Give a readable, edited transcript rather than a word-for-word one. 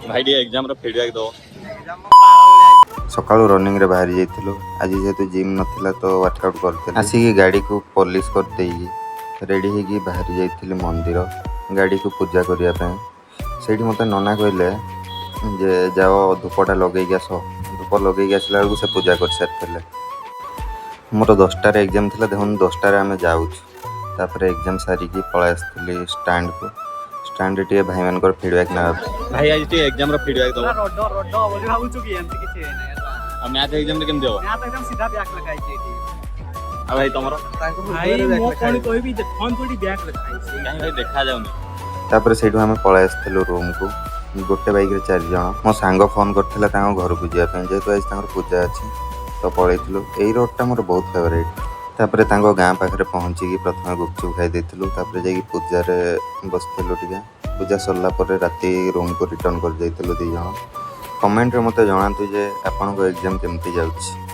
भाई D exam रो feedback दो सकाळु running रे बाहरी जाइथिलु आज जेहेतु जिम नथिला तो वर्कआउट करथिलु आसी गाड़ी को पॉलिश करते रेडी हेगी बाहरी जाइथिलु मंदिर गाड़ी को पूजा करिया पे सेठी मते नना कहले जे जाओ धूपटा लगे आस धूप लगे आसला बेलू से पूजा कर सारी मोर 10टा रे एग्जाम थिला देखुन 10टा रे आमे जाउछ तापर एग्जाम सारिकी पळा आस्थिली स्टैंड टे भाई मानकर फीडबैक ना भाई आज टी एग्जाम रो फीडबैक दो रोड बोली भाबुछु कि एमती किछि नै आ मैथ एग्जाम रे केम देबो मैथ एकदम सीधा बैक लगाई छै एटी आ भाई तमरो भाई मो कोन कहबी जे फोन थोड़ी बैक लगाई छै काहे भाई देखा जाउनी तापर सेठू आमे पळा आस्थिलु रूम को गोटे बाइक रे 4 जण मो सांग फोन करथिला तांग घर को जिया पे जेतु आज तांगर पूजा अछि तो पळैथिलु एई रोड टा मोर बहुत फेवरेट तापर तांगो गां पाखरे पहुंची की प्रथम गुपचुप खाई देथिलु तापर जाई पूजा रे बसथिलु टिका पूजा सरला पर राती रूम को रिटर्न कर जाइथिलु दी जण कमेंट रे मते जणांतु जे आपन को एग्जाम केमती जाउछि।